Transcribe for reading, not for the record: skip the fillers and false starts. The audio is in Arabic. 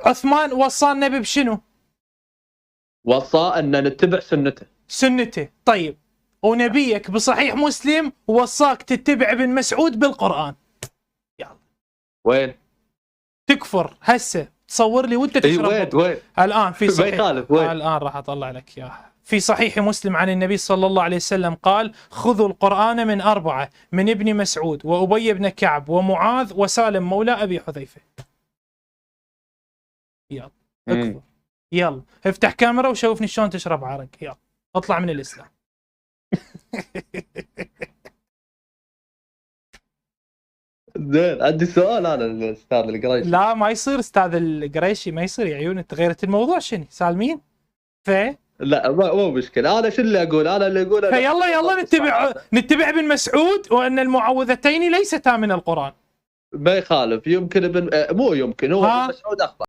عثمان وصى النبي بشنو؟ وصى ان نتبع سنته. طيب ونبيك بصحيح مسلم وصاك تتبع ابن مسعود بالقرآن. يلا وين؟ تكفر هسه تصور لي وانت تشرب وين؟ الآن في صحيح، ما يخالف وين؟ الآن راح أطلع لك إياها. في صحيح مسلم عن النبي صلى الله عليه وسلم قال: خذوا القرآن من 4، من ابن مسعود وأبي بن كعب ومعاذ وسالم مولى أبي حذيفة. يلا اكفر. يلا افتح كاميرا وشوفني شلون تشرب عرق. يلا اطلع من الإسلام. زين عندي سؤال انا الاستاذ القريشي. لا ما يصير استاذ القريشي، ما يصير يا عيون. انت غيرت الموضوع. شنو سالمين؟ لا مو مشكله، انا شو اللي اقول؟ انا اللي اقوله فيلا نتبع ابن مسعود وان المعوذتين ليستا من القرآن. ما يخالف. يمكن مو يمكن هو ابن مسعود اخطا.